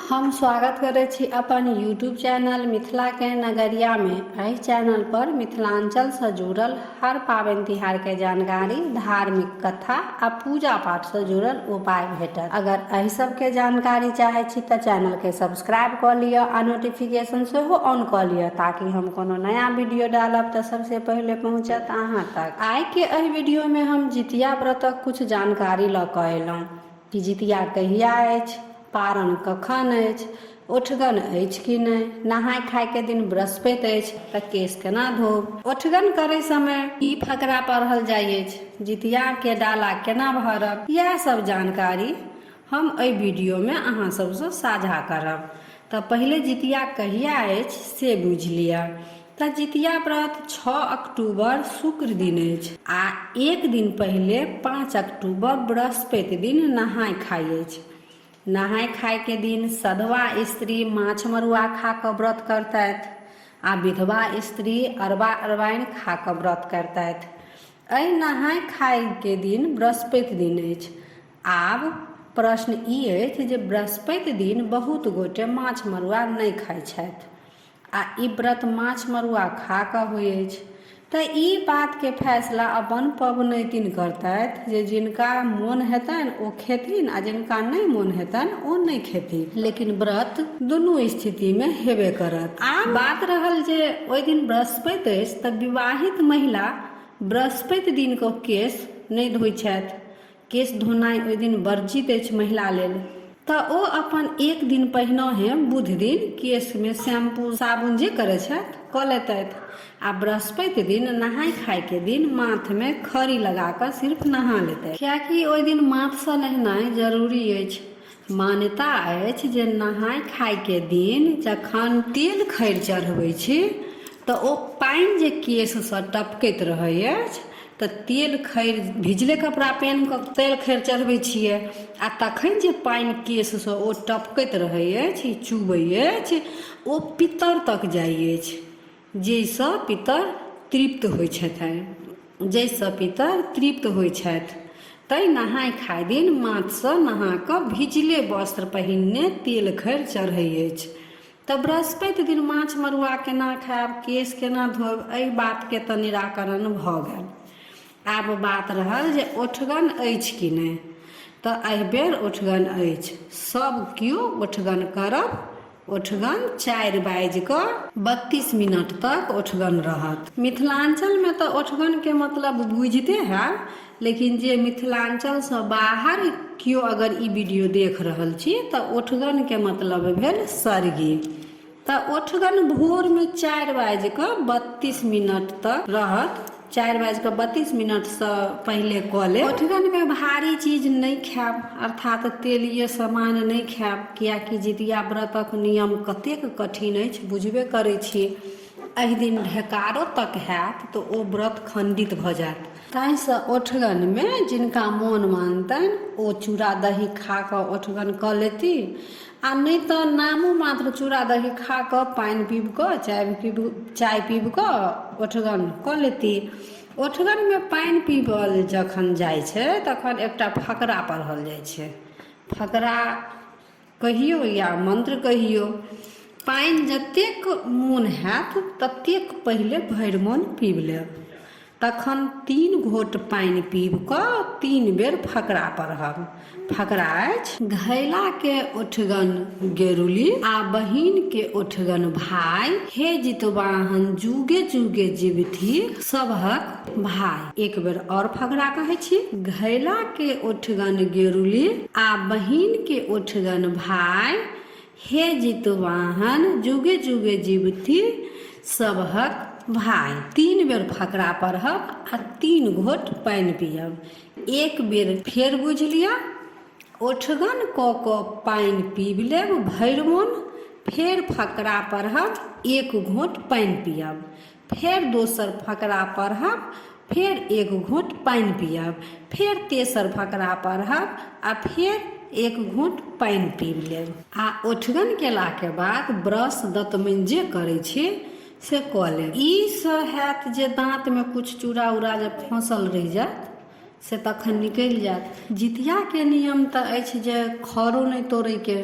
हम स्वागत करै छी अपन यूट्यूब चैनल मिथिला के नगरिया में। एहि चैनल पर मिथिलांचल से जुड़ल हर पाबनि तिहार के जानकारी, धार्मिक कथा आ पूजा पाठ से जुड़ल उपाय भेटत। अगर एहि सब के जानकारी चाहे छी त चैनल के सब्सक्राइब क लिअ आ नोटिफिकेशन सेहो ऑन क लिअ, ताकि हम कोनो नया वीडियो डालब त सबसे पहले पहुंचत अहाँ तक। आइ के एहि वीडियो में हम जितिया व्रतक कुछ जानकारी ल क एलहुं कि जितिया कहिया अछि, पारण कखन अछि, ओठगन अछि कि नहि, नहाय खाय के दिन बृहस्पति अछि त केश केना धोब, ओठगन करे समय ई फकरा पढ़ल जाइ अछि, जितिया के डाला केना भरब, यह सब जानकारी हम एहि वीडियो में अहाँ सबसे साझा करब। त पहिले जितिया कहिया अछि से बुझि लिअ। त जितिया व्रत 6 अक्टूबर शुक्र दिन अछि आ एक दिन पहिले 5 अक्टूबर बृहस्पति दिन नहाय खाय अछि। नहाय खाय के दिन सधवा स्त्री माछ मरुआ खा कऽ व्रत करतैथ आ विधवा स्त्री अरबा अरबाइन खा कऽ व्रत करतैथ। एहि नहाय खाय के दिन बृहस्पति दिन अछि। आब प्रश्न ई अछि जे बृहस्पति दिन बहुत गोटे माछ मरुआ नहि खाइ छथि आ ई व्रत माछ मरुआ खा कऽ होइ अछि। त ई बात के फैसला अपन पबनैतिन करतैथ जे जिनका मोन हेतनि ओ खेथिन आ जिनका नहीं मोन हेतनि ओ नहीं खेथिन, लेकिन व्रत दुनू स्थिति में हेबे करत। आ बात रहल जे ओहि दिन बृहस्पति अछि त विवाहित महिला बृहस्पति दिन को केश नहीं धोइ छथि। केश धोनाइ ओहि दिन वर्जित अछि महिला लेल। त ओ अपन एक दिन पहिनहे बुध दिन केश में शैम्पू साबुन जे करे छथि क लेतैथ आ बृहस्पति दिन नहाय खाय के दिन माथ में खड़ी लगा कर सिर्फ नहा लेतैथ, कियाकि ओहि दिन माथ से नहेनाइ जरूरी अछि। मान्यता अछि जे नहाय खाय के दिन जखन तेल खैर चढ़बै छी त ओ पानि जे केश से टपकैत रहै अछि त तेल खैर भिजले कपड़ा पहिन कऽ तेल खैर चढ़बै छियै आ तखन जे पानि केश से ओ टपकैत रहै अछि, चुबै अछि, ओ पितर तक जाइ अछि, जाहिसँ पितर तृप्त होइ छथि। जाहिसँ पितर तृप्त होइ छथि। तै नहाय खाय दिन माथ से नहा कऽ भिजले वस्त्र पहिरने तेल खैर चढ़ै अछि। त बृहस्पति दिन माछ मरुआ केना खायब, केश केना धोब, एहि बात के त निराकरण भ गेल। आब बात रहल जे ओठगन अछि कि नहि। त एहि बेर ओठगन अछि, सब केओ ओठगन करब। ओठगन 4:32 तक ओठगन रहत। मिथिलांचल में त ओठगन के मतलब बुझिते हैब, लेकिन जे मिथिलांचल से बाहर केओ अगर ई वीडियो देख रहल छी त ओठगन के मतलब भेल सरगी। त ओठगन भोर में 4:32 तक रहत। 4:32 से पहले क लेब। ओठगन में भारी चीज नहीं खायब, अर्थात तेलीय सामान नहीं खायब, कियाकि जितिया व्रतक नियम कतेक कठिन अछि बुझबे करै छी। एहि दिन ढेकारो तक हैत तो ओ व्रत खंडित भ जायत। ताहिसँ ओठगन में जिनका मोन मानतनि ओ चूड़ा दही खा कऽ ओठगन क लेती आ नहीं तो नामो मात्र चूड़ा दही खा कऽ पानि पीब कऽ चाय पीब कऽ ओठगन क लेती। ओठगन में पानि पीबल जखन जाइ छै तखन एकटा फकरा पढ़ल जाइ छै। फकरा कहियो या मंत्र कहियो। पानि जतेक मोन हैत ततेक पहिले भरि मोन पीब लेब, तखन 3 घोट पानि पीब कऽ 3 बेर फकरा पढ़ब। फकरा अछि, घैला के ओठगन गेरुली आ बहिन के ओठगन भाय, हे जितवाहन जुगे जुगे जीविथी सबहक भाय। एक बेर और फकरा कहै छी, घैला के ओठगन गेरुली आ बहिन के ओठगन भाय, हे जितवाहन जुगे जुगे जीविथी सबहक भाय। 3 बेर फकरा पढ़ब आ 3 घोट पानि पियब। एक बेर फेर बुझि लिअ, ओठगन कऽ कऽ पानि पीब लेब भरि मोन, फेर फकरा पढ़ब, 1 घोट पानि पियब, फेर दोसर फकरा पढ़ब, फेर 1 घोट पानि पियब, फेर तेसर फकरा पढ़ब आ फेर 1 घोट पानि पीब लेब। आ ओठगन केला के बाद ब्रश दतमनि जे करै छी से कऽ लेब। ई से हैत जे दाँत में कुछ चूड़ा उड़ा जे फँसल रहि जायत से तखन निकलि जायत। जितिया के नियम तऽ अछि जे खरो नहीं तोड़ै के,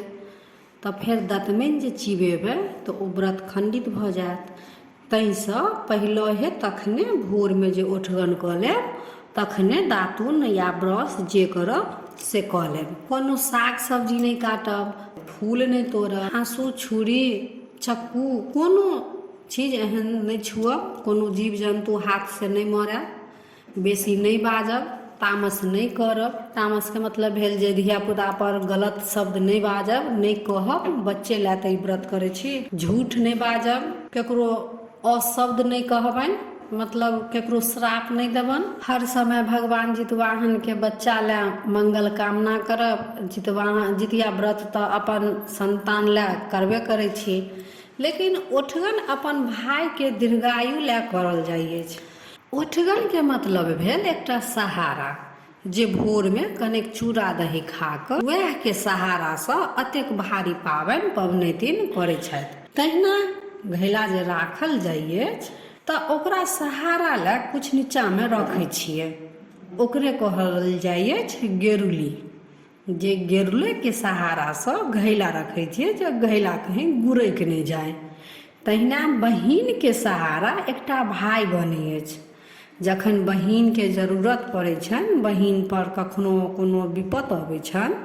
तऽ फेर दतमनि जे चिबेबै तऽ ओ व्रत खंडित भऽ जायत। ताहिसँ पहिलहे तखने भोरमे जे ओठगन कऽ लेब तखने दातुन या ब्रश जे करब से कऽ लेब। कोनो साग सब्जी नहि काटब, फूल नहि तोड़ब, हाँसू छुरी चक्कू कोनो चीज एहन नहि छुअब, कोनो जीव जन्तु हाथ से नहि मारब, बेसी नहीं बाजब, तामस नहीं करब। तामस के मतलब भेल जे धियापुता पर गलत शब्द नहीं बाजब, नहीं कहब, बच्चे ला तऽ ई व्रत करै छी। झूठ नहीं बाजब, केकरो अशब्द नहीं कहबनि, मतलब केकरो श्राप नहीं देबनि। हर समय भगवान जितवाहन के बच्चा ला मंगल कामना करब। जितिया व्रत तऽ अपन संतान ला करबे करै छी, लेकिन ओठगन अपन भाई के दीर्घायु ला करल जाइ अछि। ओठगन के मतलब भेल एकटा सहारा, जे भोर में कनेक चूड़ा दही खा कऽ वएह के सहारा से अतेक भारी पाबनि पबनैतिन करै छथि। तहिना घैला जे राखल जाइ अछि तऽ ओकरा सहारा ला कुछ नीचा में रखै छियै, ओकरे कहल जाइ अछि गेरुली। जे गेरुले के सहारा से घैला रखै छियै जे घैला कहीं गुरैक नहि जाय। तहिना बहिन के सहारा एकटा भाई बनै अछि। जखन बहिन के जरूरत पड़ै छनि, बहिन पर कखनो कोनो विपत अबै छनि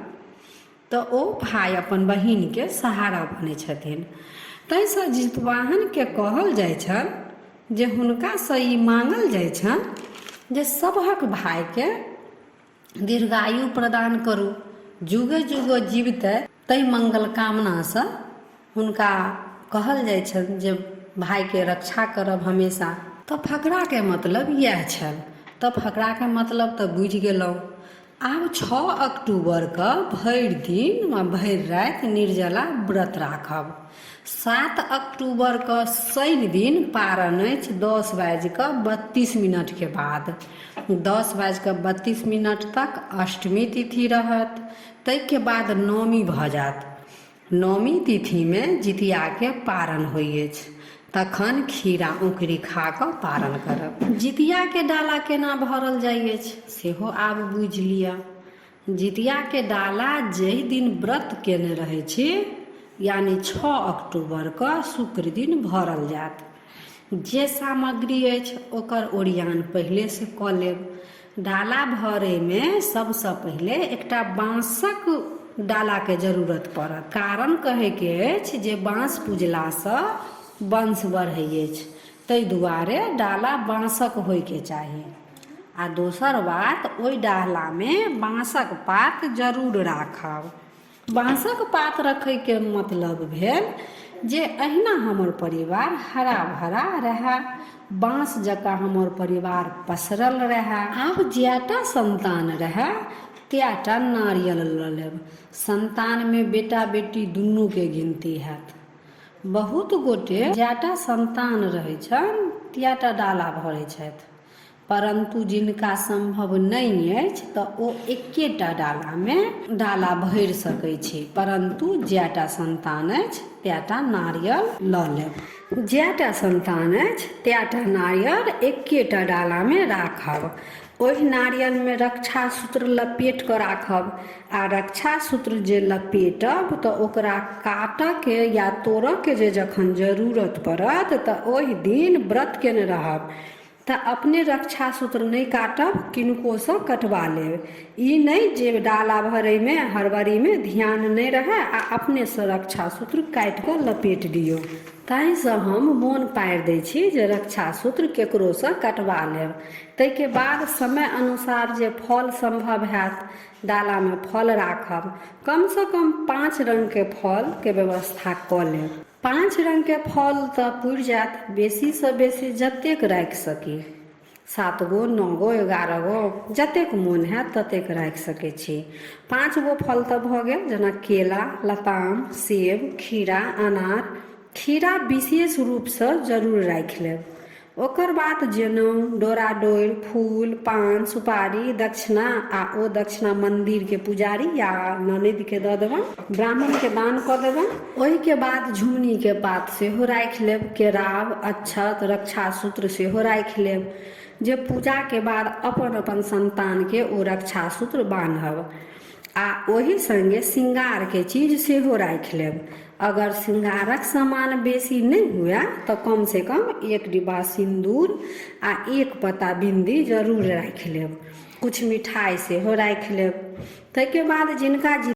तऽ ओ भाई अपन बहिन के सहारा बनै छथिन। ताहिसँ जितवाहन के कहल जाइ छनि जे हुनका से ई मांगल जाइ छनि जे सभक भाई के दीर्घायु प्रदान करू, जुगे जुगे जीवतै। ताहि मंगल कामना से हुनका कहल जाइ छनि जे भाई के रक्षा करब हमेशा। तऽ फकरा के मतलब यह छल। तऽ फकरा के मतलब तऽ बुझि गेलहुँ। आब 6 अक्टूबर के भरि दिन व भरि राति निर्जला व्रत राखब। 7 अक्टूबर के शनि दिन पारण अछि 10:32 के बाद। 10:32 तक अष्टमी तिथि रहत। ताहिके बाद नवमी भऽ जायत। नवमी तिथि में जितिया के पारण होइ अछि। तखन खीरा औंकरी खा कऽ पारण करब। जितिया के डाला केना भरल जाइ अछि सेहो आब बुझि लिअ। जितिया के डाला जाहि दिन व्रत केने रहै छी, यानी 6 अक्टूबर के शुक्र दिन भरल जायत। जे सामग्री अछि ओकर ओरियान पहिले से कऽ लेब। डाला भरे में सबसे पहिले एकटा बाँसक डाला के जरूरत पड़त। कारण कहे के अछि जे बाँस पूजला से वंश बढ़ै अछि, ताहि दुआरे डाला बाँसक होयके चाही। आ दोसर बात, ओहि डाला में बाँसक पात जरूर राखब। बाँसक पात रखै के मतलब भेल जे अहिना हमर परिवार हरा भरा रहै, बाँस जकाँ हमर परिवार पसरल रहै। आब जैटा संतान रहै तैटा नारियल लऽ लेब। संतान में बेटा बेटी दुनू के गिनती हैत। बहुत गोटे जैटा संतान रहै छनि तैटा डाला भरै छथि, परंतु जिनका संभव नहीं अछि तऽ ओ एकेटा डाला में डाला भरि सकै छी, परंतु जैटा संतान अछि तैटा नारियल लऽ लेब। जैटा संतान अछि तैटा नारियल एकेटा डाला में राखब। ओहि नारियल में रक्षा सूत्र लपेट कऽ राखब। आ रक्षा सूत्र जे लपेटब तऽ ओकरा काटऽ के या तोड़ऽ के जे जखन जरूरत पड़त तऽ ओहि दिन व्रत केने रहब तऽ अपने रक्षा सूत्र नहीं काटब, किनको से कटवा लेब। ई नहीं जे डाला भरे में हड़बड़ी में ध्यान नहीं रहे आ अपने से रक्षा सूत्र काटि कऽ लपेट दियौ। ताहिसँ हम मोन पारि दै छी जे रक्षा सूत्र केकरो से कटवा लेब। ताहिके बाद समय अनुसार जे फल संभव हैत, डाला में फल राखब। कम से कम 5 रंग के फल के व्यवस्था कऽ लेब। 5 रंग के फल तऽ पुरि जायत, बेसी से बेसी जतेक राखि सकी। 7 गो 9 गो 11 गो जतेक मोन हैत ततेक राखि सकै छी। 5 गो फल तऽ भऽ गेल, जेना केला, लताम, सेब, खीरा, अनार। खीरा विशेष रूप से जरूर राखि लेब। ओकर बाद जनेऊ, डोरा डोरि, फूल, पान, सुपारी, दक्षिणा। आ ओ दक्षिणा मंदिर के पुजारी या ननद के दऽ देबनि, ब्राह्मण के दान कऽ देबनि। ओहि के बाद झुमनी के पात सेहो राखि लेब, केराव, अक्षत, रक्षा सूत्र सेहो राखि लेब, जे पूजा के बाद अपन अपन संतान के ओ रक्षा सूत्र बान्हब। आ ओही संगे श्रृंगार के चीज सेहो राख लेब। अगर श्रृंगारक सामान बेसी नहीं हुआ तो कम से कम 1 डिब्बा सिंदूर आ 1 पत्ता बिंदी जरूर राख लेब। कुछ मिठाई सेहो राख लेब। ताहिके बाद जिनका